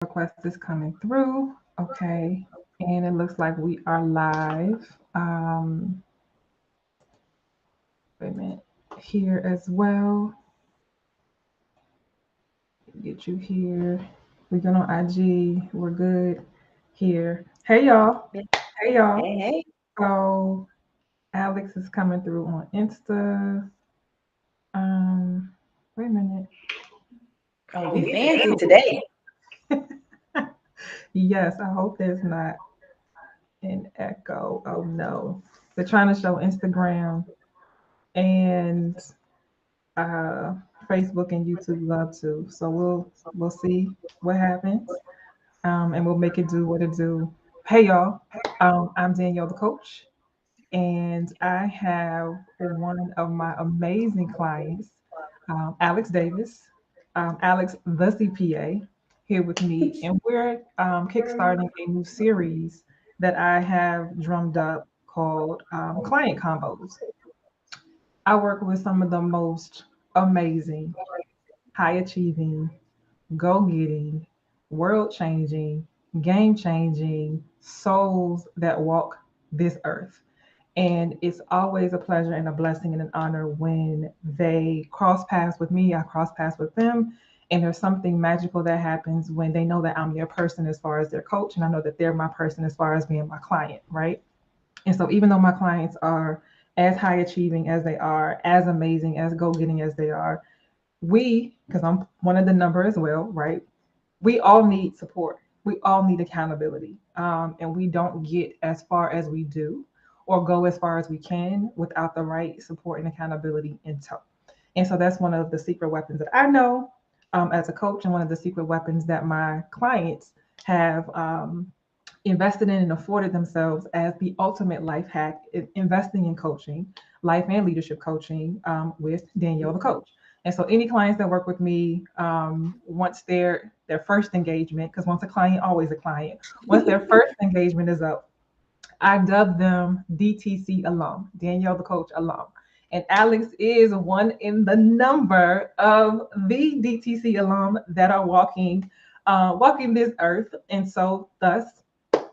request is coming through. Okay. And it looks like we are live. Wait a minute. Here as well. Get you here. We good on IG. We're good here. Hey y'all. Hey y'all. Hey, hey. So Alex is coming through on Insta. Um, wait a minute. Oh, we fancy today. Yes, I hope there's not an echo. Oh no. They're trying to show Instagram and uh, Facebook and YouTube love to. So we'll see what happens, and we'll make it do what it do. Hey y'all, I'm Danielle the coach, and I have one of my amazing clients, Alex Davis, Alex the CPA, here with me, and we're kickstarting a new series that I have drummed up called Client Combos. I work with some of the most amazing, high achieving, go getting, world changing, game changing souls that walk this earth. And it's always a pleasure and a blessing and an honor when they cross paths with me, I cross paths with them. And there's something magical that happens when they know that I'm their person as far as their coach, and I know that they're my person as far as being my client, right? And so, even though my clients are as high achieving as they are, as amazing, as go getting as they are, because I'm one of the number as well, right? We all need support. We all need accountability. And we don't get as far as we do or go as far as we can without the right support and accountability in tow. And so that's one of the secret weapons that I know as a coach, and one of the secret weapons that my clients have invested in and afforded themselves as the ultimate life hack, investing in coaching, life and leadership coaching with Danielle the coach. And so any clients that work with me, once their first engagement, because once a client, always a client, once their first engagement is up, I dub them DTC alum, Danielle the coach alum. And Alex is one in the number of the DTC alum that are walking this earth. And so thus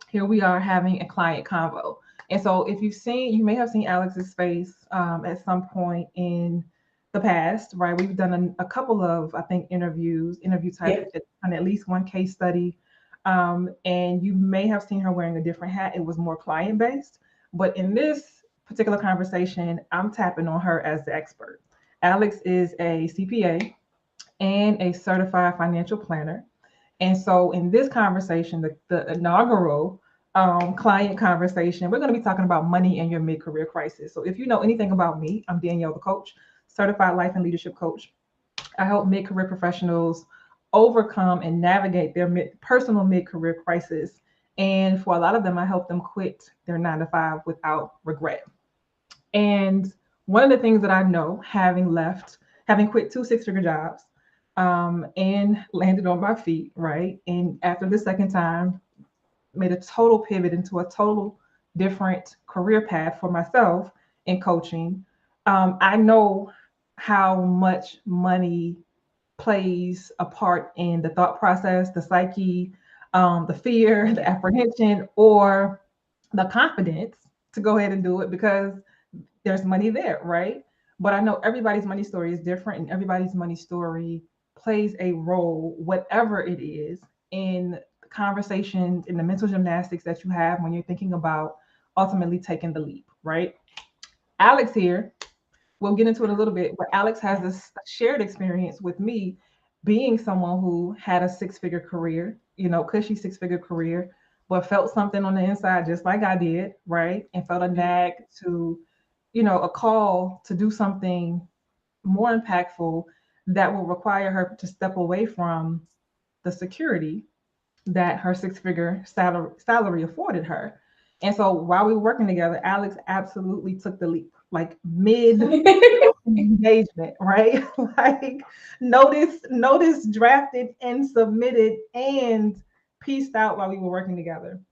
here we are having a client convo. And so if you may have seen Alex's face at some point in the past, right? We've done a couple of, I think, interview type, Yep. and at least one case study. And you may have seen her wearing a different hat. It was more client based. But in this particular conversation, I'm tapping on her as the expert. Alex is a CPA and a certified financial planner. And so, in this conversation, the inaugural client conversation, we're going to be talking about money in your mid career crisis. So, if you know anything about me, I'm Danielle, the coach, certified life and leadership coach. I help mid career professionals overcome and navigate their personal mid career crisis. And for a lot of them, I help them quit their 9 to 5 without regret. And one of the things that I know, having quit 2 6-figure jobs, and landed on my feet, right? And after the second time, made a total pivot into a total different career path for myself in coaching. I know how much money plays a part in the thought process, the psyche, the fear, the apprehension, or the confidence to go ahead and do it because there's money there, right? But I know everybody's money story is different, and everybody's money story plays a role, whatever it is, in the conversations, in the mental gymnastics that you have when you're thinking about ultimately taking the leap, right? Alex here, we'll get into it a little bit, but Alex has this shared experience with me being someone who had a 6-figure career, cushy 6-figure career, but felt something on the inside just like I did, right? And felt a nag to, a call to do something more impactful that will require her to step away from the security that her 6-figure salary afforded her. And so while we were working together, Alex absolutely took the leap, like mid engagement, right? Like notice drafted and submitted and pieced out while we were working together.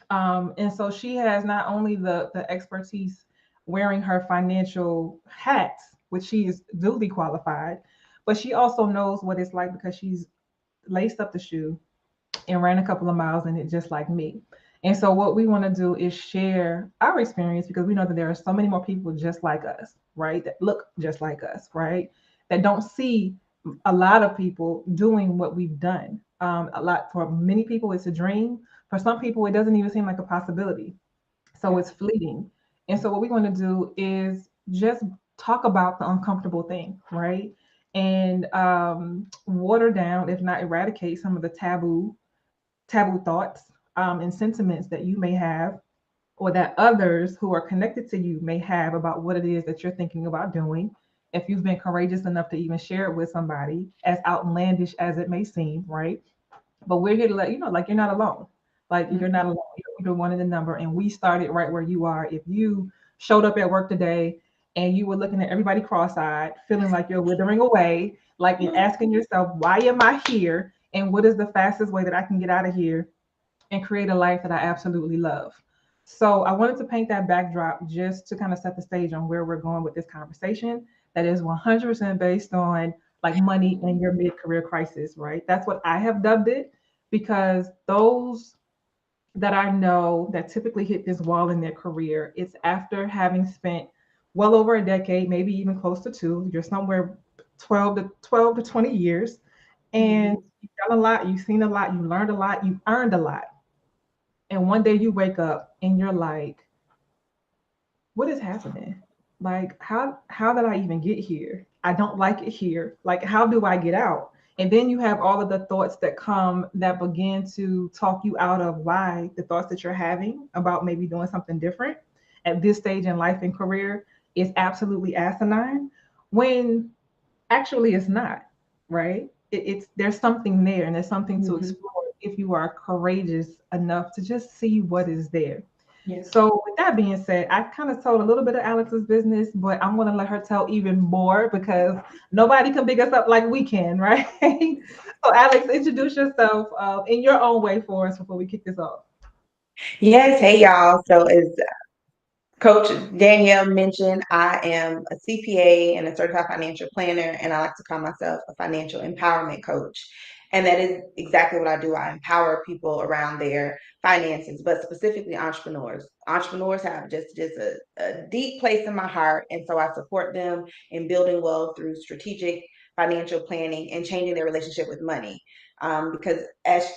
And so she has not only the expertise wearing her financial hats, which she is duly qualified, but she also knows what it's like because she's laced up the shoe, and ran a couple of miles in it just like me. And so what we want to do is share our experience because we know that there are so many more people just like us, right? That look just like us, right? That don't see a lot of people doing what we've done. A lot for many people, it's a dream. For some people, it doesn't even seem like a possibility. So Yeah. it's fleeting. And so what we want to do is just talk about the uncomfortable thing, right? And water down, if not eradicate, some of the taboo thoughts and sentiments that you may have or that others who are connected to you may have about what it is that you're thinking about doing. If you've been courageous enough to even share it with somebody, as outlandish as it may seem, right? But we're here to let you know, like, you're not alone. Like, you're not Mhm. alone. You're one in the number. And we started right where you are. If you showed up at work today and you were looking at everybody cross-eyed, feeling like you're withering away, like you're asking yourself, why am I here? And what is the fastest way that I can get out of here and create a life that I absolutely love? So I wanted to paint that backdrop just to kind of set the stage on where we're going with this conversation that is 100% based on like money and your mid-career crisis, right? That's what I have dubbed it because those that I know that typically hit this wall in their career, it's after having spent well over a decade, maybe even close to two. You're somewhere 12 to 20 years, and Mhm. you've done a lot, you've seen a lot, you learned a lot, you've earned a lot. And one day you wake up and you're like, what is happening? Like, how did I even get here? I don't like it here. Like, how do I get out? And then you have all of the thoughts that come that begin to talk you out of why the thoughts that you're having about maybe doing something different at this stage in life and career is absolutely asinine when actually it's not, right? It's there's something there and there's something to Mhm. explore if you are courageous enough to just see what is there. Yes. So with that being said, I kind of told a little bit of Alex's business, but I'm gonna let her tell even more because nobody can big us up like we can, right? So Alex, introduce yourself in your own way for us before we kick this off. Yes. Hey, y'all. So, as Coach Danielle mentioned, I am a CPA and a certified financial planner, and I like to call myself a financial empowerment coach. And that is exactly what I do. I empower people around their finances, but specifically entrepreneurs. Entrepreneurs have just a deep place in my heart. And so I support them in building wealth through strategic financial planning and changing their relationship with money. Because as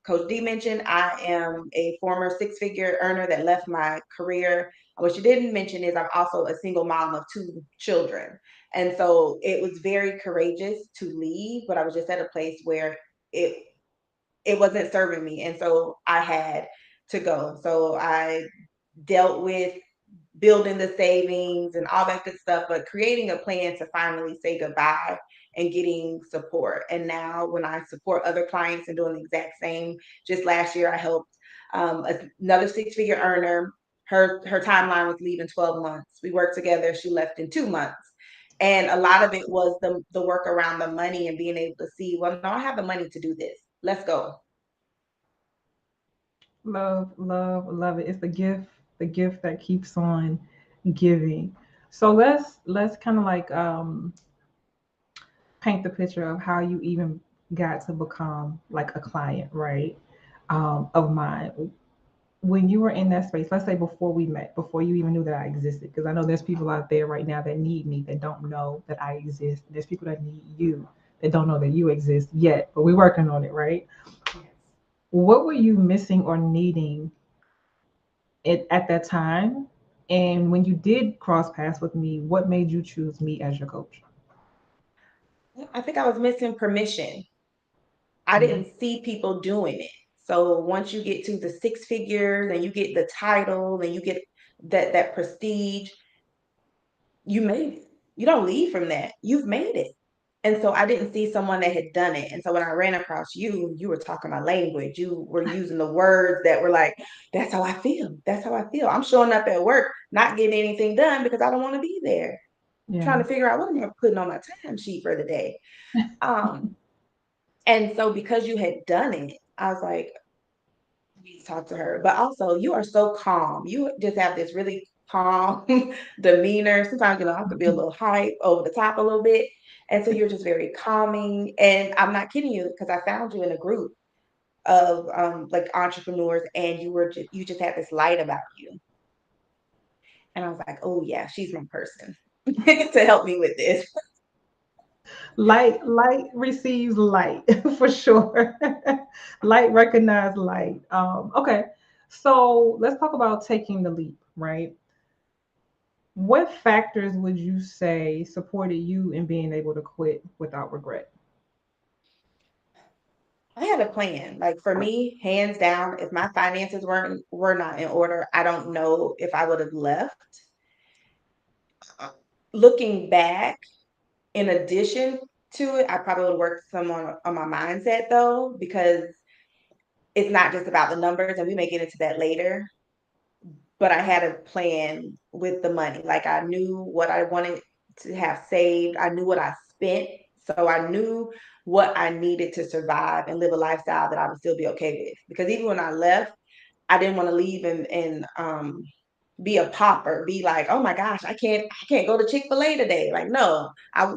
Coach D mentioned, I am a former six-figure earner that left my career. What you didn't mention is I'm also a single mom of two children. And so it was very courageous to leave, but I was just at a place where it it wasn't serving me. And so I had to go. So I dealt with building the savings and all that good stuff, but creating a plan to finally say goodbye and getting support. And now, when I support other clients and doing the exact same, just last year I helped another six-figure earner. Her timeline was leave in 12 months. We worked together. She left in 2 months. And a lot of it was the work around the money and being able to see, well, no, I have the money to do this. Let's go. Love, love, love it. It's the gift that keeps on giving. So let's kind of like paint the picture of how you even got to become like a client, right? Of mine. When you were in that space, let's say before we met, before you even knew that I existed, because I know there's people out there right now that need me that don't know that I exist. There's people that need you that don't know that you exist yet, but we're working on it, right? Yes. What were you missing or needing at that time? And when you did cross paths with me, what made you choose me as your coach? I think I was missing permission. I Mm. didn't see people doing it. So once you get to the six figures and you get the title and you get that prestige, you made it. You don't leave from that. You've made it. And so I didn't see someone that had done it. And so when I ran across you, you were talking my language. You were using the words that were like, that's how I feel. That's how I feel. I'm showing up at work, not getting anything done because I don't want to be there. Trying Yeah. to figure out what am I putting on my time sheet for the day. Um, and so because you had done it, I was like, need to talk to her. But also, you are so calm. You just have this really calm demeanor. Sometimes, I could be a little hype over the top a little bit. And so you're just very calming. And I'm not kidding you because I found you in a group. of like entrepreneurs, and you just had this light about you. And I was like, oh yeah, she's my person to help me with this. Light receives light for sure. Light recognize light. Okay, so let's talk about taking the leap, right? What factors would you say supported you in being able to quit without regret? I had a plan. Like for me, hands down, if my finances were not in order, I don't know if I would have left. Uh, Looking back, in addition to it, I probably would have worked some on my mindset though, because it's not just about the numbers, and we may get into that later. But I had a plan with the money. Like I knew what I wanted to have saved. I knew what I spent. So I knew what I needed to survive and live a lifestyle that I would still be okay with. Because even when I left, I didn't want to leave and be a pauper, be like, oh my gosh, I can't go to Chick-fil-A today. Like, no,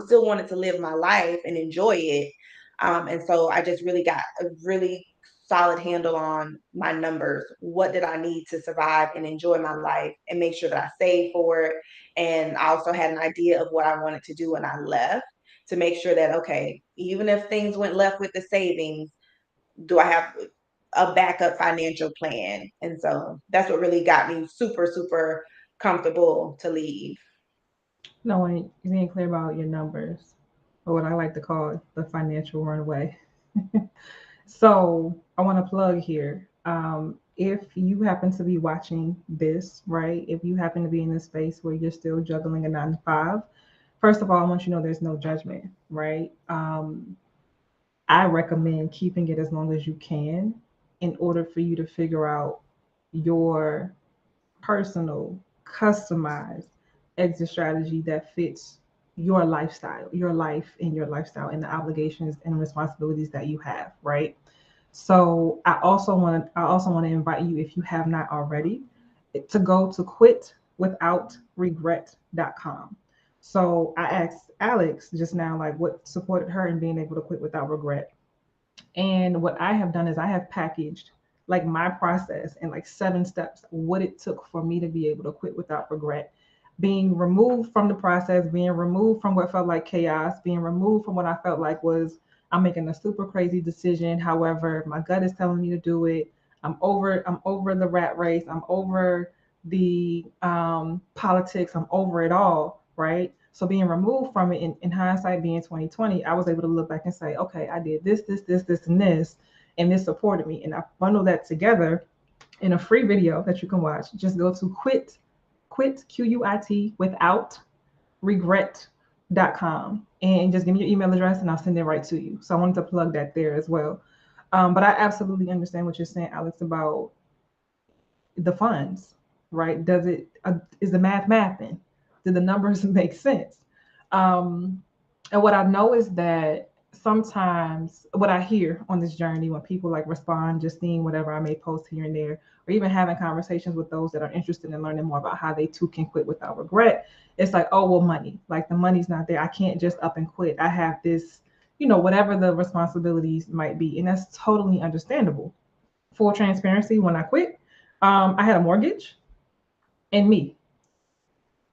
still wanted to live my life and enjoy it. And so I just really got a really solid handle on my numbers. What did I need to survive and enjoy my life and make sure that I saved for it? And I also had an idea of what I wanted to do when I left, to make sure that, okay, even if things went left with the savings, do I have a backup financial plan? And so that's what really got me super, super comfortable to leave. Knowing being clear about your numbers, or what I like to call the financial runway. So I want to plug here. If you happen to be watching this, right? If you happen to be in this space where you're still juggling a 9 to 5, first of all, I want you to know there's no judgment, right? I recommend keeping it as long as you can in order for you to figure out your personal, customized exit strategy that fits your lifestyle, your life and your lifestyle and the obligations and responsibilities that you have, right? So I also want to invite you, if you have not already, to go to quitwithoutregret.com. So I asked Alex just now, like, what supported her in being able to quit without regret. And what I have done is I have packaged like my process in like 7 steps, what it took for me to be able to quit without regret. Being removed from the process, being removed from what felt like chaos, being removed from what I felt like was I'm making a super crazy decision. However, my gut is telling me to do it. I'm over the rat race. I'm over the politics. I'm over it all, right? So being removed from it in hindsight, being 2020, I was able to look back and say, okay, I did this, and this supported me. And I bundled that together in a free video that you can watch. Just go to quit, without regret.com, and just give me your email address and I'll send it right to you. So I wanted to plug that there as well. But I absolutely understand what you're saying, Alex, about the funds, right? Is the math mathing? Do the numbers make sense? Um, and what I know is that sometimes what I hear on this journey when people like respond, just seeing whatever I may post here and there, or even having conversations with those that are interested in learning more about how they too can quit without regret, it's like, oh, well, money, like the money's not there. I can't just up and quit. I have this, whatever the responsibilities might be. And that's totally understandable. Full transparency, when I quit, I had a mortgage and me,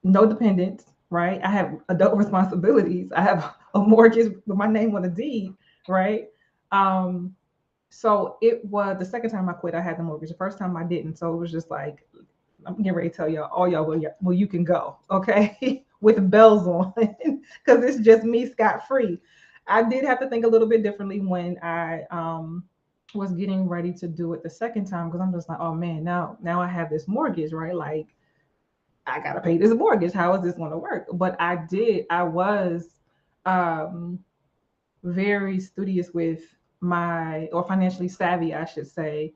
no dependents, right? I have adult responsibilities. I have a mortgage with my name on the deed, right? Um, so it was the second time I quit, I had the mortgage. The first time I didn't. So it was just like, I'm getting ready to tell y'all, all y'all, well, you can go, okay, with bells on, because it's just me scot free. I did have to think a little bit differently when I was getting ready to do it the second time, because I'm just like, oh man, now I have this mortgage, right? Like I gotta pay this mortgage. How is this going to work? But I was um, very studious with or financially savvy, I should say,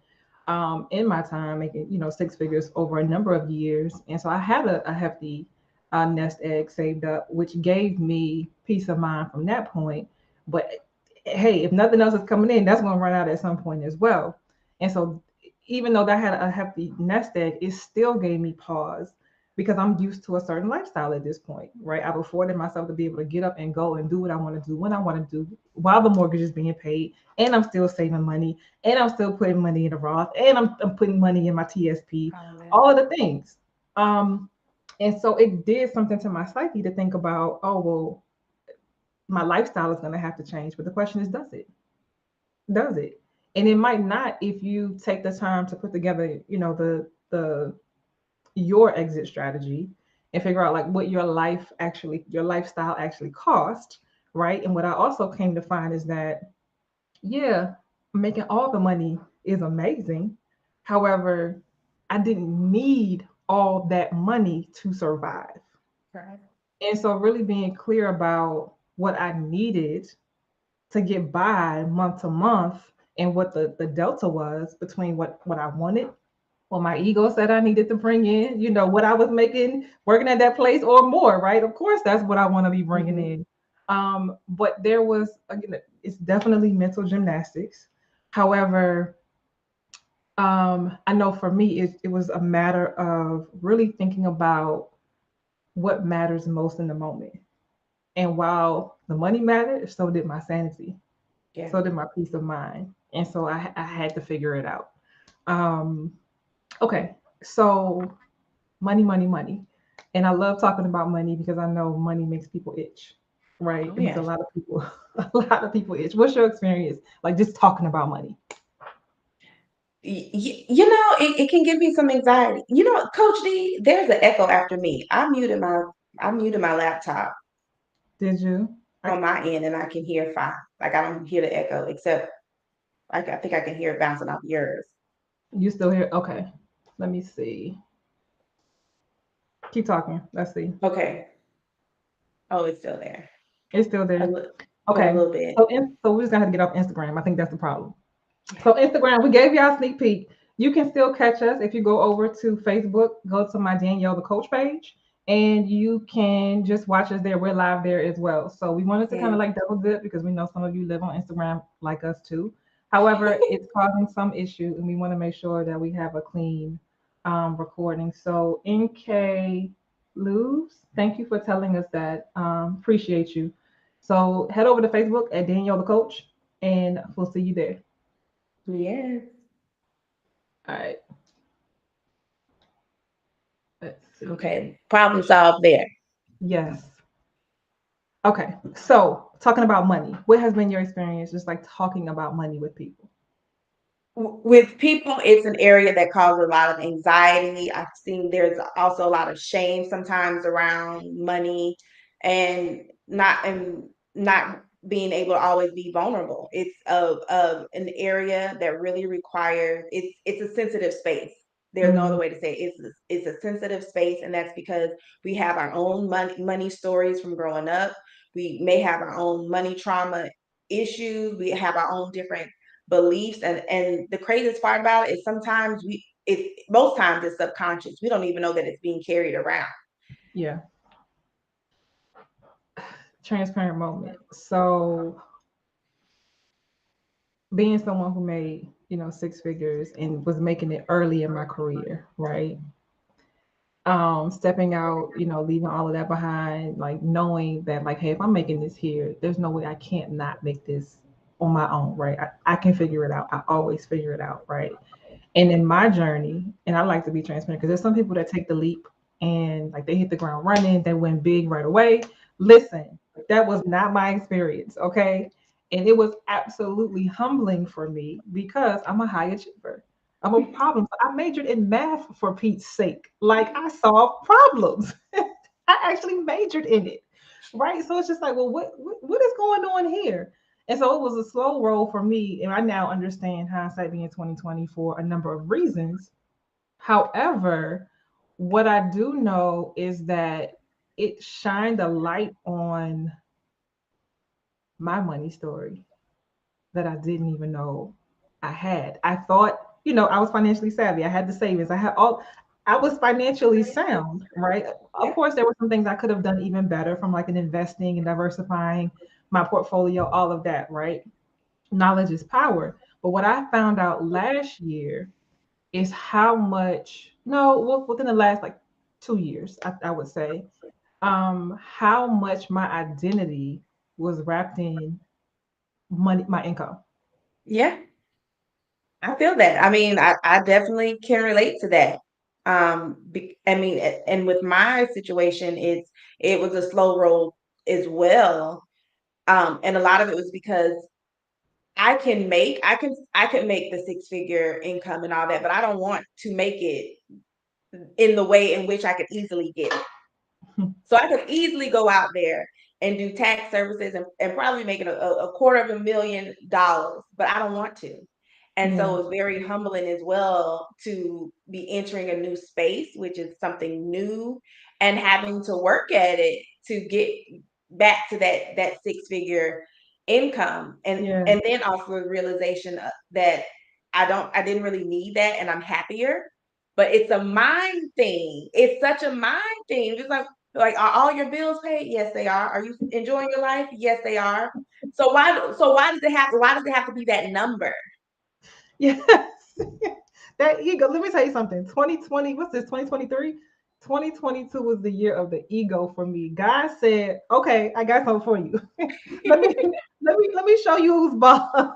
in my time making, 6 figures over a number of years. And so I had a hefty nest egg saved up, which gave me peace of mind from that point. But hey, if nothing else is coming in, that's going to run out at some point as well. And so even though that had a hefty nest egg, it still gave me pause, because I'm used to a certain lifestyle at this point, right? I've afforded myself to be able to get up and go and do what I want to do when I want to do while the mortgage is being paid, and I'm still saving money, and I'm still putting money in the Roth, and I'm putting money in my TSP, all of the things. Um, and so it did something to my psyche to think about, oh, well, my lifestyle is going to have to change. But the question is, does it? Does it? And it might not if you take the time to put together, the your exit strategy and figure out like what your lifestyle actually cost, right? And what I also came to find is that, yeah, making all the money is amazing. However, I didn't need all that money to survive. Right. And so really being clear about what I needed to get by month to month, and what the delta was between what I wanted, what my ego said I needed to bring in, what I was making working at that place or more, right? Of course, that's what I want to be bringing Mhm. in. But there was, again, it's definitely mental gymnastics. However, I know for me, it was a matter of really thinking about what matters most in the moment. And while the money mattered, so did my sanity, Yeah. so did my peace of mind. And so I had to figure it out. Um, okay, so money, money, money. And I love talking about money because I know money makes people itch, right? Oh It makes a yeah. lot of people, a lot of people itch. What's your experience like just talking about money? It can give me some anxiety. Coach D, there's an echo after me. I muted my laptop Did you? on my end, and I can hear fine. Like I don't hear the echo, except I think I can hear it bouncing off yours. You still here? Okay. Let me see. Keep talking. Let's see. Okay. Oh, it's still there. It's still A, there. li- a Okay. little bit. So we're just gonna have to get off Instagram. I think that's the problem. Yeah. So Instagram, we gave y'all a sneak peek. You can still catch us if you go over to Facebook, go to my Danielle the Coach page, and you can just watch us there. We're live there as well. So we wanted to kind of Yeah. like double dip because we know some of you live on Instagram like us too. However, it's causing some issue, and we want to make sure that we have a clean recording. So NK Luz, thank you for telling us that. Appreciate you. So head over to Facebook at Danielle the Coach, and we'll see you there. Yes. All right. Let's see. Okay. Problem solved there. Yes. Okay. So talking about money, what has been your experience just like talking about money with people? With people, it's an area that causes a lot of anxiety. I've seen there's also a lot of shame sometimes around money, and not being able to always be vulnerable. It's of an area that really requires it's a sensitive space. There's no other Mm, way to say it. It's a sensitive space, and that's because we have our own money stories from growing up. We may have our own money trauma issues. We have our own different beliefs, and the craziest part about it is sometimes it most times it's subconscious. We don't even know that it's being carried around. yeah. Transparent moment. So being someone who made, six figures and was making it early in my career, right? Stepping out, leaving all of that behind, like knowing that like, hey, if I'm making this here, there's no way I can't not make this on my own, right? I can figure it out. I always figure it out, right? And in my journey, and I like to be transparent because there's some people that take the leap and like they hit the ground running, they went big right away. Listen, that was not my experience, okay? And it was absolutely humbling for me because I'm a high achiever. I'm a problem. I majored in math for Pete's sake. Like I solve problems. I actually majored in it, right? So it's just like, well, what is going on here? And so it was a slow roll for me. And I now understand hindsight being 2020 for a number of reasons. However, what I do know is that it shined a light on my money story that I didn't even know I had. I thought, I was financially savvy. I had the savings. I was financially sound, right? Of Yeah. course, there were some things I could have done even better from like an investing and diversifying my portfolio, all of that, right? Knowledge is power. But what I found out last year is how much, no, within the last like 2 years, I would say, how much my identity was wrapped in money, my income. Yeah, I feel that. I mean, I definitely can relate to that. I mean, and with my situation, it was a slow roll as well. And a lot of it was because I can make the six figure income and all that, but I don't want to make it in the way in which I could easily get it. So I could easily go out there and do tax services and probably making a $250,000, but I don't want to. And Yeah, so it's very humbling as well to be entering a new space, which is something new, and having to work at it to get back to that six figure income, yeah, and then also the realization that I didn't really need that, and I'm happier. But it's a mind thing. It's such a mind thing. It's like, are all your bills paid? Yes, they are. Are you enjoying your life? Yes, they are. So why does it have to be that number? yes. That ego. Let me tell you something. 2020, what's this? 2023. 2022 was the year of the ego for me. God said, "Okay, I got something for you. let me let me show you who's boss."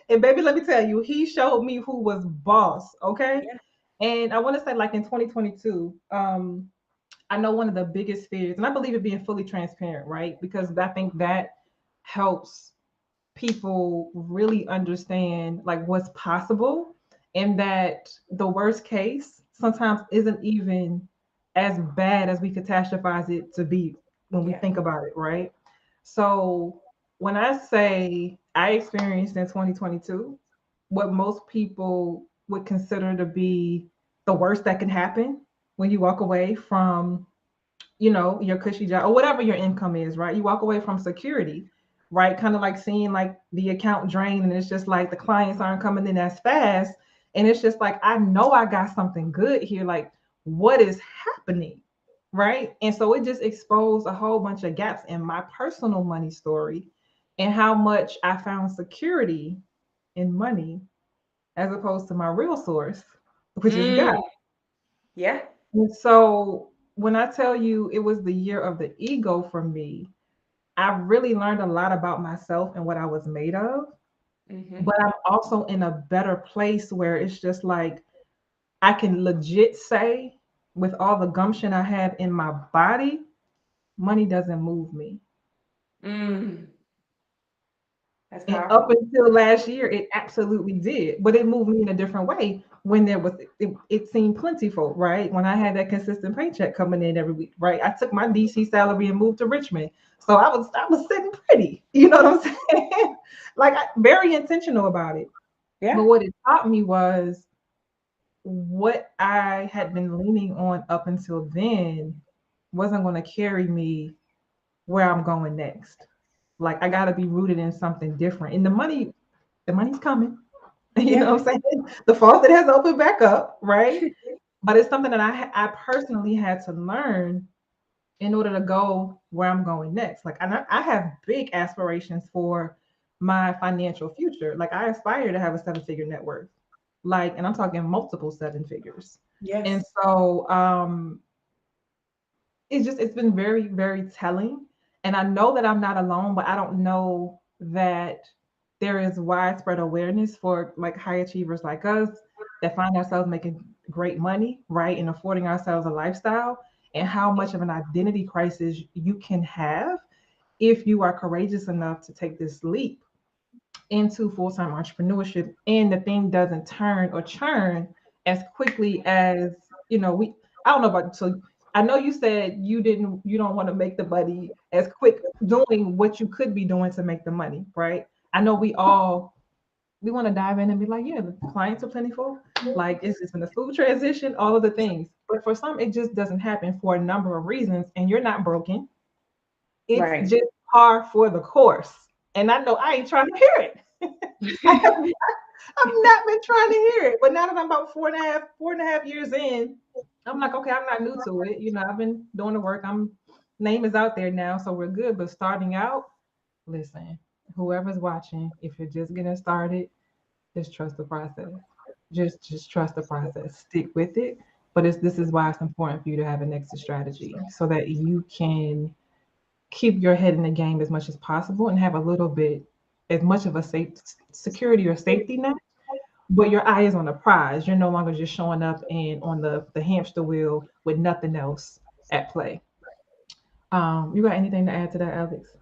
And baby, let me tell you, he showed me who was boss. Okay. Yeah, And I want to say, like in 2022, I know one of the biggest fears, and I believe it being fully transparent, right? Because I think that helps people really understand like what's possible, and that the worst case sometimes isn't even as bad as we catastrophize it to be when we yeah, think about it, right? So when I say I experienced in 2022 what most people would consider to be the worst that can happen when you walk away from, your cushy job or whatever your income is, right? You walk away from security, right? Kind of like seeing like the account drain, and it's just like the clients aren't coming in as fast. And it's just like, I know I got something good here. Like, what is happening? Right. And so it just exposed a whole bunch of gaps in my personal money story, and how much I found security in money as opposed to my real source, which is God. mm, yeah, And so when I tell you it was the year of the ego for me, I really learned a lot about myself and what I was made of. hmm, But I'm also in a better place where it's just like I can legit say, with all the gumption I have in my body, money doesn't move me. mm. That's And up powerful. until last year, it absolutely did. But it moved me in a different way when it seemed plentiful, right? When I had that consistent paycheck coming in every week, right? I took my DC salary and moved to Richmond. So I was sitting pretty. You know what I'm saying? Like, very intentional about it. But Yeah, what it taught me was what I had been leaning on up until then wasn't going to carry me where I'm going next. Like, I got to be rooted in something different. And the money's coming. You yeah, know what I'm saying? The faucet has opened back up, right? But it's something that I personally had to learn in order to go where I'm going next. Like, I have big aspirations for my financial future. Like, I aspire to have a seven-figure net worth. Like, and I'm talking multiple seven figures. And yes, so it's been very, very telling. And I know that I'm not alone, but I don't know that there is widespread awareness for like high achievers like us that find ourselves making great money, right? And affording ourselves a lifestyle, and how much of an identity crisis you can have if you are courageous enough to take this leap into full-time entrepreneurship, and the thing doesn't turn or churn as quickly as, we I don't know about, so I know you said you don't want to make the money as quick doing what you could be doing to make the money, right? I know we want to dive in and be like, yeah, the clients are plentiful, like it's been a smooth transition, all of the things. But for some, it just doesn't happen for a number of reasons, and you're not broken. It's right. just par for the course. And I know I ain't trying to hear it. I have I've not been trying to hear it. But now that I'm about 4.5 years in, I'm like, okay, I'm not new to it. I've been doing the work. Name is out there now, so we're good. But starting out, listen, whoever's watching, if you're just getting started, just trust the process. Just trust the process. Stick with it. But this is why it's important for you to have an exit strategy so that you can keep your head in the game as much as possible and have a little bit, as much of a safe security or safety net. But your eye is on the prize. You're no longer just showing up and on the hamster wheel with nothing else at play. You got anything to add to that, Alex?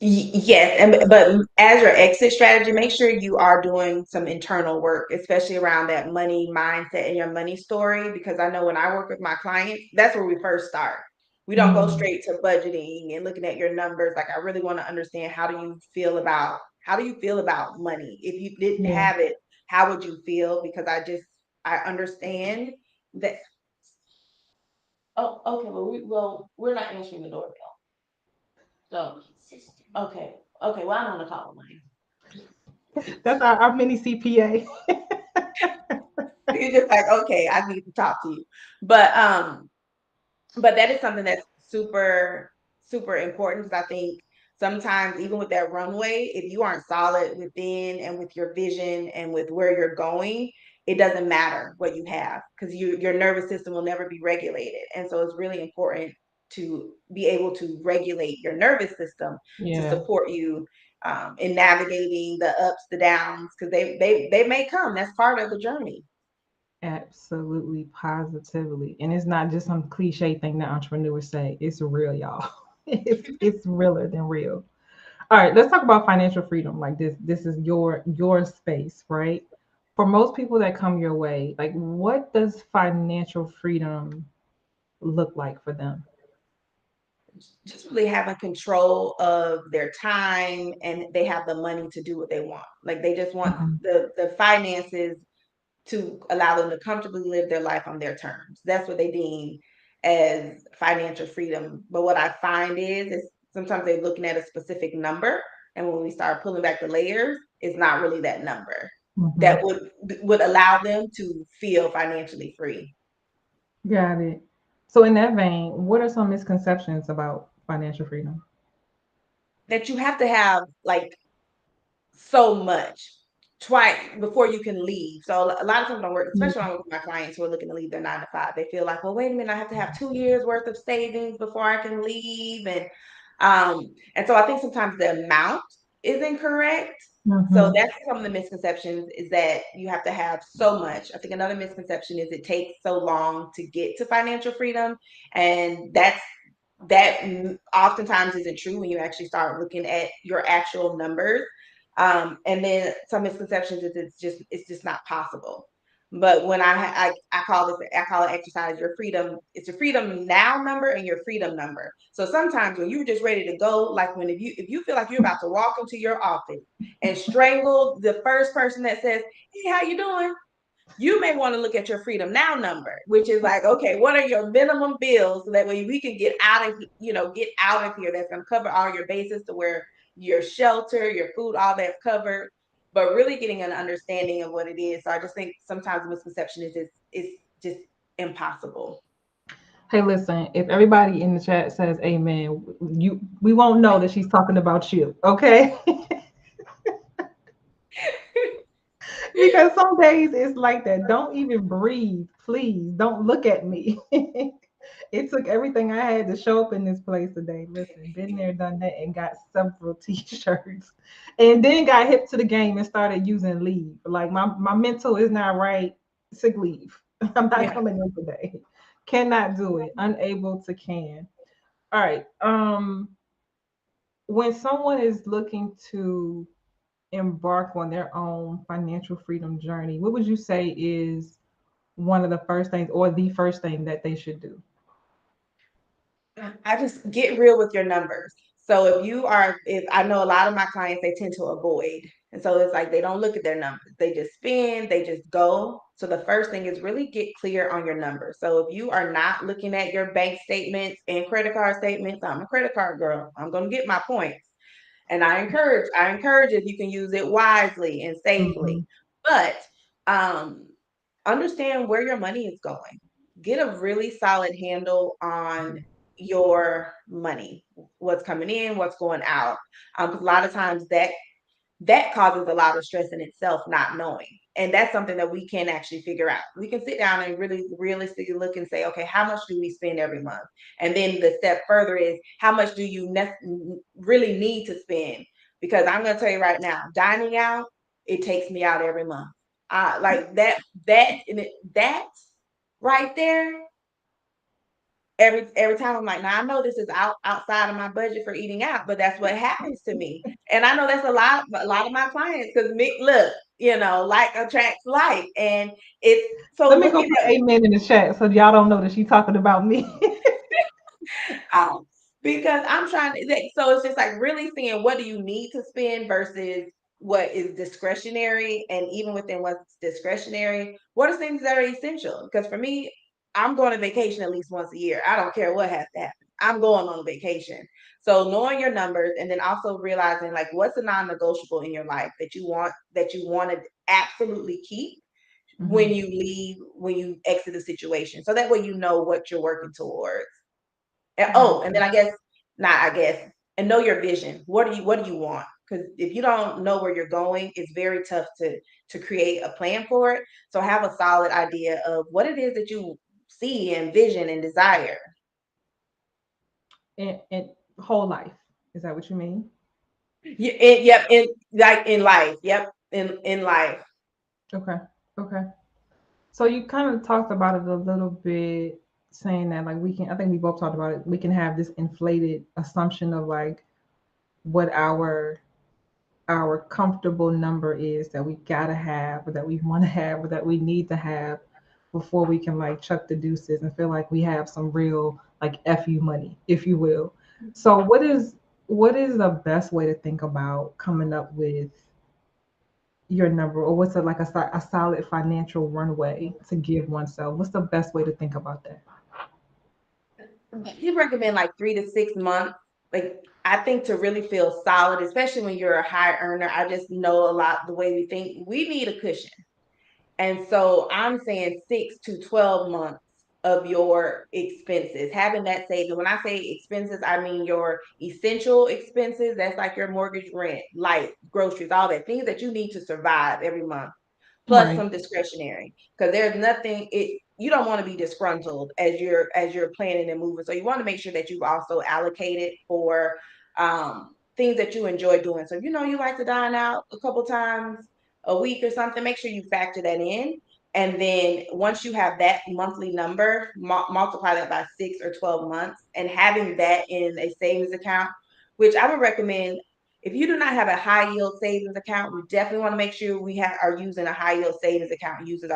Yes, and but as your exit strategy, make sure you are doing some internal work, especially around that money mindset and your money story. Because I know when I work with my clients, that's where we first start. We don't go Mm, straight to budgeting and looking at your numbers. Like I really want to understand how do you feel about money? If you didn't yeah, have it, how would you feel? Because I understand that. Oh, okay. We're not answering the doorbell. So okay, okay. Well, I'm gonna call mine. that's our mini CPA. You're just like, okay, I need to talk to you. But but that is something that's super important because I think sometimes even with that runway, if you aren't solid within and with your vision and with where you're going, it doesn't matter what you have because your nervous system will never be regulated. And so it's really important to be able to regulate your nervous system to Yeah, support you in navigating the ups, the downs, because they may come. That's part of the journey. absolutely, positively, and it's not just some cliche thing that entrepreneurs say. It's real, y'all. It's realer than real. All right, let's talk about financial freedom. Like this is your space, right? For most people that come your way, like what does financial freedom look like for them? Just really having control of their time and they have the money to do what they want. Like they just want Mhm. the finances to allow them to comfortably live their life on their terms. That's what they deem as financial freedom. But what I find is sometimes they're looking at a specific number, and when we start pulling back the layers, it's not really that number that Mhm. would allow them to feel financially free. Got it. So in that vein, what are some misconceptions about financial freedom? That you have to have like so much twice before you can leave. So a lot of times don't work, Yeah. especially when I work with my clients who are looking to leave their 9 to 5. They feel like, well, wait a minute, I have to have 2 years worth of savings before I can leave. And so I think sometimes the amount is incorrect. So Mhm. that's some of the misconceptions is that you have to have so much. I think another misconception is it takes so long to get to financial freedom. And that oftentimes isn't true when you actually start looking at your actual numbers. And then some misconceptions is it's just not possible. But when I call this I call it exercise your freedom. It's your freedom now number and your freedom number. So sometimes when you're just ready to go, like when if you feel like you're about to walk into your office and strangle the first person that says, "Hey, how you doing?" You may want to look at your freedom now number, which is like, okay, what are your minimum bills so that way we can get out of get out of here. That's going to cover all your bases to where your shelter, your food, all that's covered. But really getting an understanding of what it is. So I just think sometimes the misconception is it's just impossible. Hey, listen, if everybody in the chat says amen, we won't know that she's talking about you, okay? Because some days it's like that. Don't even breathe. Please don't look at me. It took everything I had to show up in this place today. Listen, been there, done that, and got several t-shirts. And then got hip to the game and started using leave. Like my mental is not right. Sick leave. I'm not Yeah. coming in today. Cannot do it. Unable to can. All right. When someone is looking to embark on their own financial freedom journey, what would you say is one of the first things or the first thing that they should do? I just get real with your numbers. So if I know a lot of my clients, they tend to avoid. And so it's like they don't look at their numbers. They just spend, they just go. So the first thing is really get clear on your numbers. So if you are not looking at your bank statements and credit card statements, I'm a credit card girl. I'm going to get my points. And I encourage if you can use it wisely and safely. Mhm. But um, understand where your money is going. Get a really solid handle on your money, what's coming in, what's going out. 'Cause a lot of times that causes a lot of stress in itself, not knowing. And that's something that we can actually figure out. We can sit down and really realistically look and say, okay, how much do we spend every month? And then the step further is, how much do you really need to spend? Because I'm going to tell you right now, dining out, it takes me out every month. Like that right there, every time I'm like, now I know this is outside of my budget for eating out, but that's what happens to me. And I know that's a lot of my clients, because look, like attracts like, and it's so Let me go looking put at amen in the chat so y'all don't know that she's talking about me. um, because I'm trying to, so it's just like really seeing what do you need to spend versus what is discretionary. And even within what's discretionary, what are things that are essential? Because for me, I'm going on vacation at least once a year. I don't care what has to happen. I'm going on vacation. So knowing your numbers, and then also realizing like what's a non-negotiable in your life that you want to absolutely keep when Mhm. you leave, when you exit the situation. So that way you know what you're working towards. And, oh, and then and know your vision. What do you want? Because if you don't know where you're going, it's very tough to create a plan for it. So have a solid idea of what it is that you see and vision and desire. And whole life. Is that what you mean? Yep, in like in life. Yep, in life. Okay. Okay. So you kind of talked about it a little bit, saying that like we can. I think we both talked about it. We can have this inflated assumption of like what our comfortable number is that we gotta have, or that we want to have, or that we need to have before we can like chuck the deuces and feel like we have some real like fu money, if you will. So what is the best way to think about coming up with your number, or what's a solid financial runway to give oneself? What's the best way to think about that? You recommend like 3 to 6 months. Like I think to really feel solid, especially when you're a high earner. I just know a lot the way we think. We need a cushion. And so I'm saying 6 to 12 months of your expenses, having that saved. When I say expenses, I mean your essential expenses. That's like your mortgage, rent, light, groceries, all that, things that you need to survive every month, plus Right. some discretionary. Because there's nothing you don't want to be disgruntled as you're planning and moving. So you want to make sure that you've also allocated for things that you enjoy doing. So you like to dine out a couple times a week or something, make sure you factor that in. And then once you have that monthly number, multiply that by 6 or 12 months, and having that in a savings account, which I would recommend. If you do not have a high yield savings account, we definitely want to make sure are using a high yield savings account, using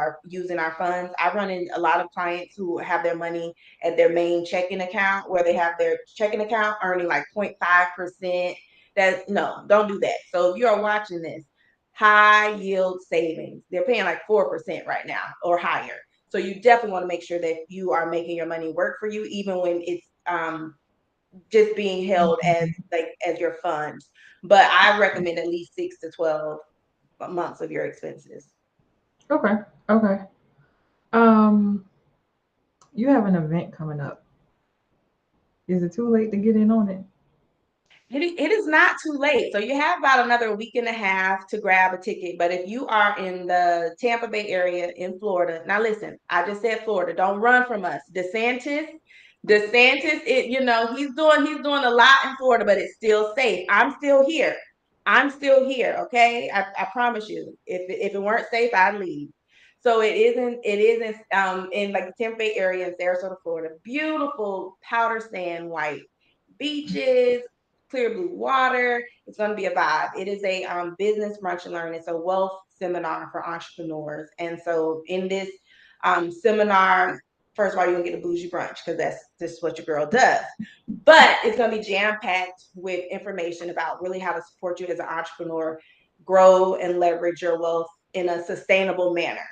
our funds. I run in a lot of clients who have their money at their main checking account, where they have their checking account earning like 0.5%. That No, don't do that. So if you're watching this, high yield savings, they're paying like 4% right now or higher. So you definitely want to make sure that you are making your money work for you, even when it's just being held as Mhm. like as your funds. But I recommend at least 6 to 12 months of your expenses. Okay. Okay. Um, you have an event coming up. Is it too late to get in on it? It is not too late. So you have about another week and a half to grab a ticket. But if you are in the Tampa Bay area in Florida, now listen, I just said Florida. Don't run from us. DeSantis, he's doing a lot in Florida, but it's still safe. I'm still here. I'm still here. Okay, I promise you. If it weren't safe, I'd leave. So it isn't in like the Tampa Bay area in Sarasota, Florida. Beautiful powder sand white beaches, clear blue water. It's going to be a vibe. It is a business brunch and learn. It's a wealth seminar for entrepreneurs. And so in this seminar, first of all, you're going to get a bougie brunch because that's just what your girl does. But it's going to be jam packed with information about really how to support you as an entrepreneur, grow and leverage your wealth in a sustainable manner.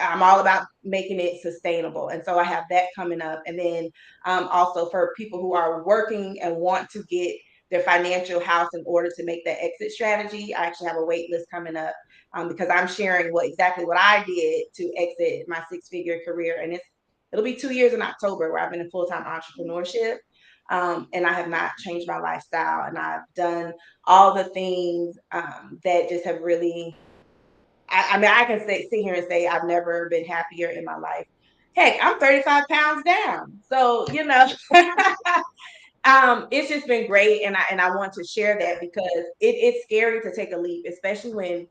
I'm all about making it sustainable. And so I have that coming up. And then also for people who are working and want to get their financial house in order to make that exit strategy, I actually have a wait list coming up because I'm sharing exactly what I did to exit my 6-figure career. And it'll be 2 years in October where I've been in full-time entrepreneurship. And I have not changed my lifestyle, and I've done all the things that just have really. I mean, I can sit here and say I've never been happier in my life. Heck, I'm 35 pounds down, so it's just been great, and I want to share that because it's scary to take a leap, especially when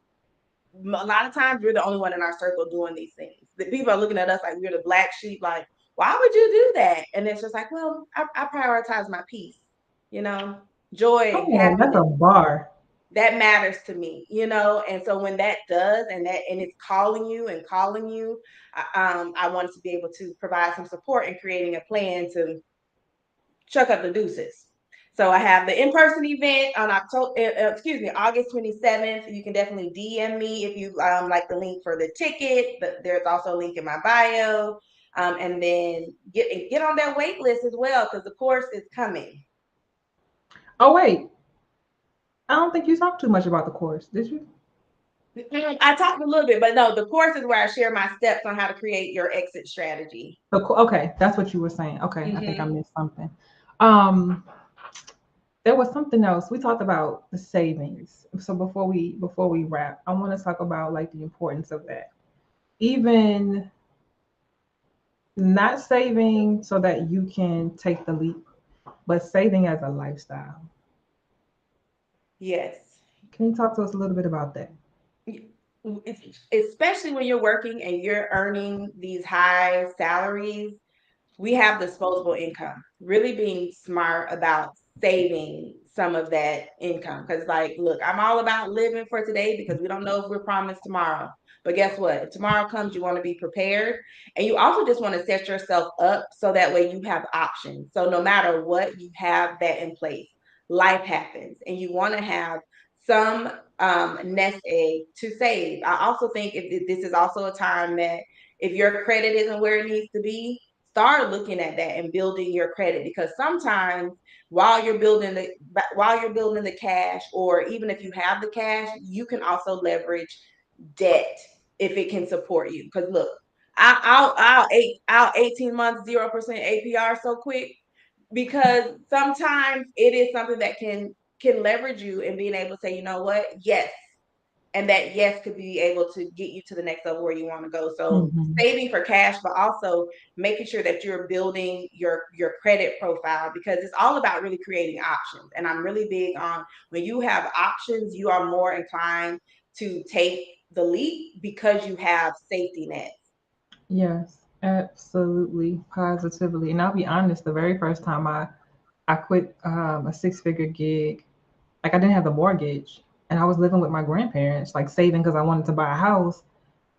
a lot of times we're the only one in our circle doing these things. The people are looking at us like we're the black sheep, like, why would you do that? And it's just like, well, I prioritize my peace, you know, joy, Come on, that's a happiness. bar. That matters to me, and so when that does, and it's calling you, I wanted to be able to provide some support in creating a plan to chuck up the deuces. So I have the in-person event on August 27th. You can definitely DM me if you like the link for the ticket. But there's also a link in my bio. And then get on that wait list as well because the course is coming. Oh wait, I don't think you talked too much about the course, did you? I talked a little bit, but no, the course is where I share my steps on how to create your exit strategy. Okay, that's what you were saying. Okay, I think I Mm-hmm. missed something. Um, there was something else. We talked about the savings. So before we wrap, I want to talk about like the importance of that. Even not saving so that you can take the leap, but saving as a lifestyle. Yes. Can you talk to us a little bit about that? Especially when you're working and you're earning these high salaries, we have disposable income. Really being smart about saving some of that income. Because, like, look, I'm all about living for today because we don't know if we're promised tomorrow. But guess what? If tomorrow comes, you want to be prepared. And you also just want to set yourself up so that way you have options. So, no matter what, you have that in place. Life happens, and you want to have some nest egg to save. I also think if this is also a time that if your credit isn't where it needs to be, start looking at that and building your credit because sometimes while you're building the cash, or even if you have the cash, you can also leverage debt if it can support you. Because look, I'll 18 months 0% APR so quick because sometimes it is something that can leverage you and being able to say, you know what, yes, and that yes could be able to get you to the next level where you want to go. So Hmm. saving for cash, but also making sure that you're building your credit profile because it's all about really creating options. And I'm really big on when you have options, you are more inclined to take the leap because you have safety nets. Yes, absolutely, positively. And I'll be honest, the very first time I quit a six-figure gig, like I didn't have the mortgage, and I was living with my grandparents, like saving because I wanted to buy a house.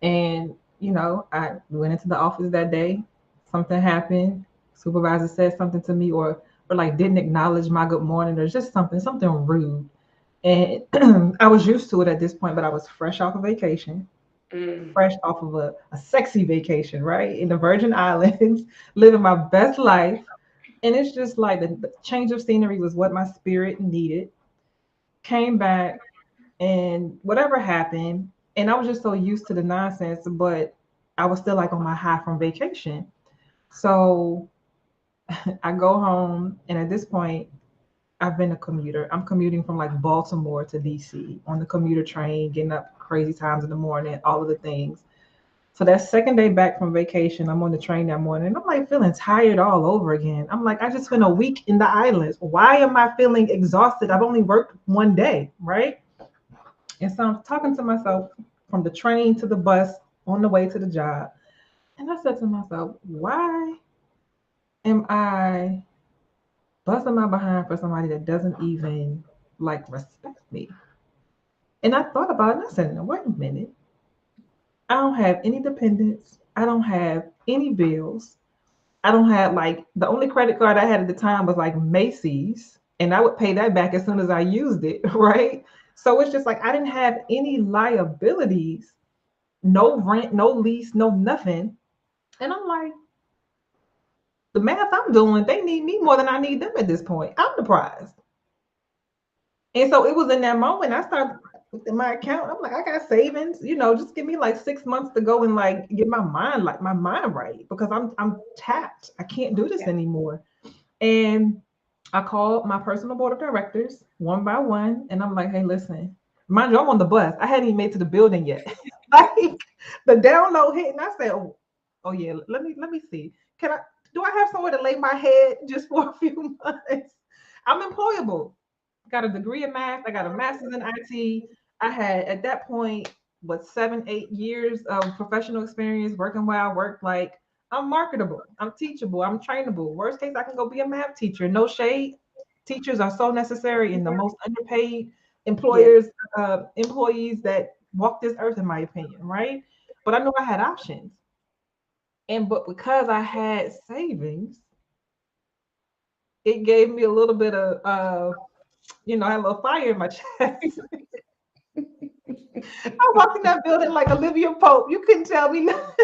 And I went into the office that day. Something happened. Supervisor said something to me, or like didn't acknowledge my good morning, or just something rude. And I was used to it at this point, but I was fresh off of vacation, Mm, fresh off of a sexy vacation, right? In the Virgin Islands, living my best life. And it's just like the change of scenery was what my spirit needed. Came back, and whatever happened, and I was just so used to the nonsense, but I was still like on my high from vacation. So I go home, and at this point, I've been a commuter. I'm commuting from like Baltimore to DC on the commuter train, getting up crazy times in the morning, all of the things. So that second day back from vacation, I'm on the train that morning, and I'm like feeling tired all over again. I'm like, I just spent a week in the islands. Why am I feeling exhausted? I've only worked one day, right? And so I'm talking to myself from the train to the bus on the way to the job. And I said to myself, why am I busting my behind for somebody that doesn't even like respect me? And I thought about it and I said, no, wait a minute. I don't have any dependents. I don't have any bills. I don't have like the only credit card I had at the time was like Macy's, and I would pay that back as soon as I used it, right? So it's just like I didn't have any liabilities, no rent, no lease, no nothing. And I'm like, the math I'm doing, they need me more than I need them at this point. I'm the prize. And so it was in that moment I started in my account. I'm like, I got savings, just give me like 6 months to go and like get my mind right because I'm tapped. I can't do this yeah. anymore. And I called my personal board of directors one by one, and I'm like, "Hey, listen, mind you, I'm on the bus. I hadn't even made to the building yet. Like the download hit, and I said, oh yeah, let me see. Can I? Do I have somewhere to lay my head just for a few months? I'm employable. Got a degree in math. I got a master's in IT. I had at that point what 7, 8 years of professional experience working where I worked. Like I'm marketable. I'm teachable. I'm trainable. Worst case, I can go be a math teacher. No shade. Teachers are so necessary and the most underpaid Yeah. employees that walk this earth, in my opinion, right? But I knew I had options. And but because I had savings, it gave me a little bit of I had a little fire in my chest. I walked in that building like Olivia Pope. You couldn't tell me nothing.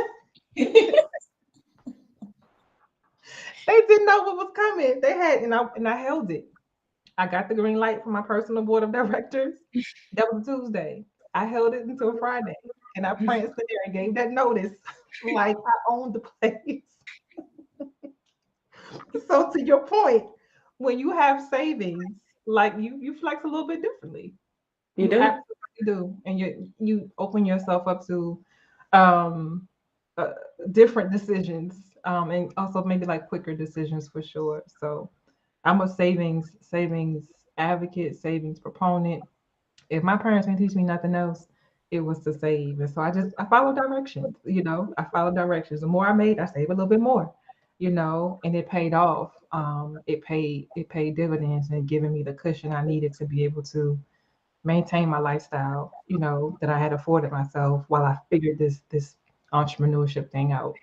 They didn't know what was coming. They had, and I held it. I got the green light from my personal board of directors. That was Tuesday. I held it until Friday, and I pranced in there and gave that notice like I owned the place. So to your point, when you have savings, like you flex a little bit differently. You You do? absolutely do, and you open yourself up to um, uh, different decisions, and also maybe like quicker decisions for sure. So I'm a savings advocate, savings proponent. If my parents didn't teach me nothing else, it was to save. And so I follow directions, I follow directions. The more I made, I save a little bit more, and it paid off. It paid dividends and giving me the cushion I needed to be able to maintain my lifestyle, that I had afforded myself while I figured this entrepreneurship thing out.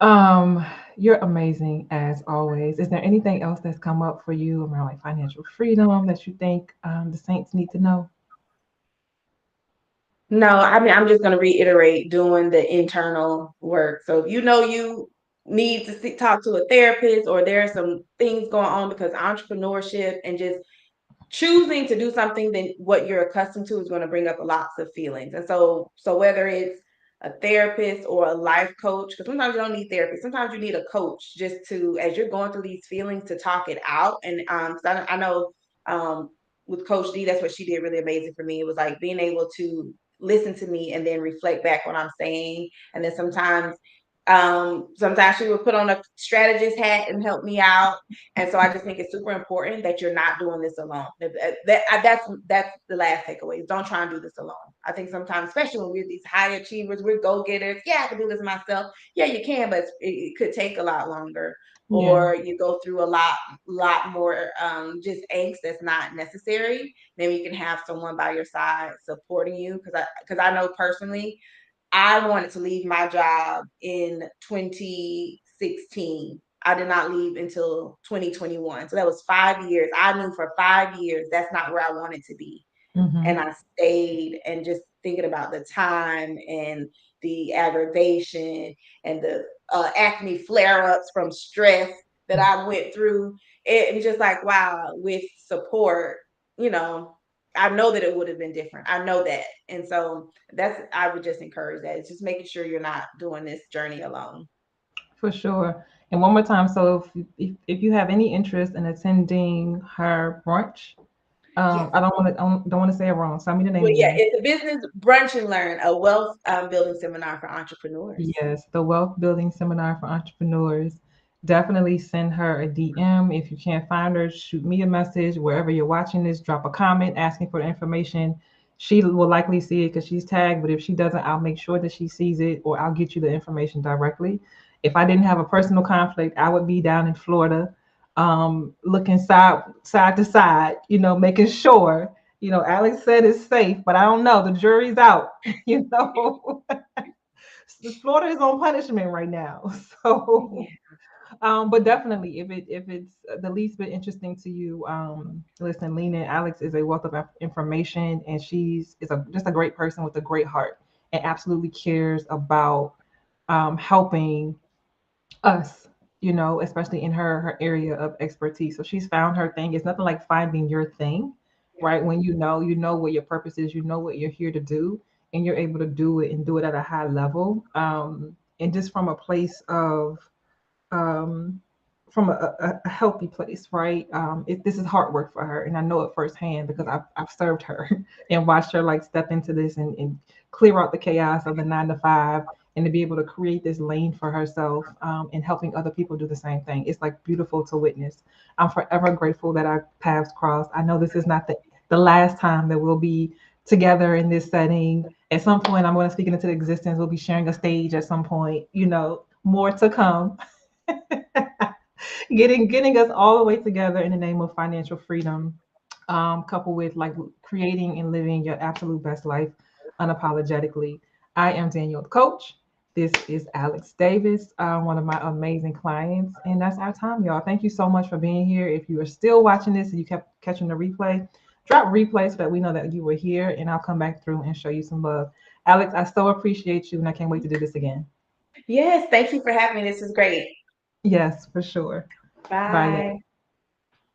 Um, you're amazing as always. Is there anything else that's come up for you around like financial freedom that you think the Saints need to know? No, I mean, I'm just going to reiterate doing the internal work. So if you know you need to talk to a therapist or there are some things going on because entrepreneurship and just choosing to do something than what you're accustomed to is going to bring up lots of feelings. And so whether it's a therapist or a life coach, because sometimes you don't need therapy, sometimes you need a coach just to, as you're going through these feelings, to talk it out. And 'cause I know um with Coach D, that's what she did really amazing for me. It was like being able to listen to me and then reflect back what I'm saying. And then sometimes she would put on a strategist hat and help me out. And so I just think it's super important that you're not doing this alone. That's the last takeaway. Don't try and do this alone. I think sometimes, especially when we're these high achievers, we're go getters. Yeah, I can do this myself. Yeah, you can, but it could take a lot longer, Yeah, or you go through a lot more just angst that's not necessary. Then you can have someone by your side supporting you. Because I know personally, I wanted to leave my job in 2016. I did not leave until 2021. So that was 5 years. I knew for 5 years that's not where I wanted to be. And hmm I stayed, and just thinking about the time and the aggravation and the acne flare ups from stress that I went through. It was just like, wow, with support, you know, I know that it would have been different. I know that. And so I would just encourage that. It's just making sure you're not doing this journey alone. for sure. And one more time, so if you have any interest in attending her brunch, Yes. I don't want to say it wrong. So tell me the name Well, yeah, again. it's a business brunch and learn, a wealth building seminar for entrepreneurs. Yes, the Wealth Building Seminar for Entrepreneurs. Definitely send her a DM. If you can't find her, shoot me a message wherever you're watching this. Drop a comment asking for the information. She will likely see it because she's tagged, but if she doesn't, I'll make sure that she sees it or I'll get you the information directly. If I didn't have a personal conflict, I would be down in Florida, looking side to side, making sure. Alex said it's safe, but I don't know. The jury's out, you know. Florida is on punishment right now. So, Yeah. but definitely, if it's the least bit interesting to you, listen, Lena Alex is a wealth of information, and she's is a just a great person with a great heart, and absolutely cares about helping us, especially in her area of expertise. So she's found her thing. It's nothing like finding your thing, right? When you know what your purpose is, you know what you're here to do, and you're able to do it and do it at a high level. And just from a place of um from a healthy place, right? This is hard work for her, and I know it firsthand because I've served her and watched her like step into this and clear out the chaos of the 9 to 5, and to be able to create this lane for herself, and helping other people do the same thing. It's like beautiful to witness. I'm forever grateful that our paths crossed. I know this is not the last time that we'll be together in this setting. At some point, I'm going to speak it into existence. We'll be sharing a stage at some point. More to come. Getting us all the way together in the name of financial freedom, coupled with like creating and living your absolute best life unapologetically. I am Daniel, the coach. This is Alex Davis, one of my amazing clients, and that's our time, y'all. Thank you so much for being here. If you are still watching this and you kept catching the replay, drop replay so that we know that you were here, and I'll come back through and show you some love. Alex, I so appreciate you, and I can't wait to do this again. Yes, thank you for having me. This is great. Yes, for sure. Bye, y'all. Bye.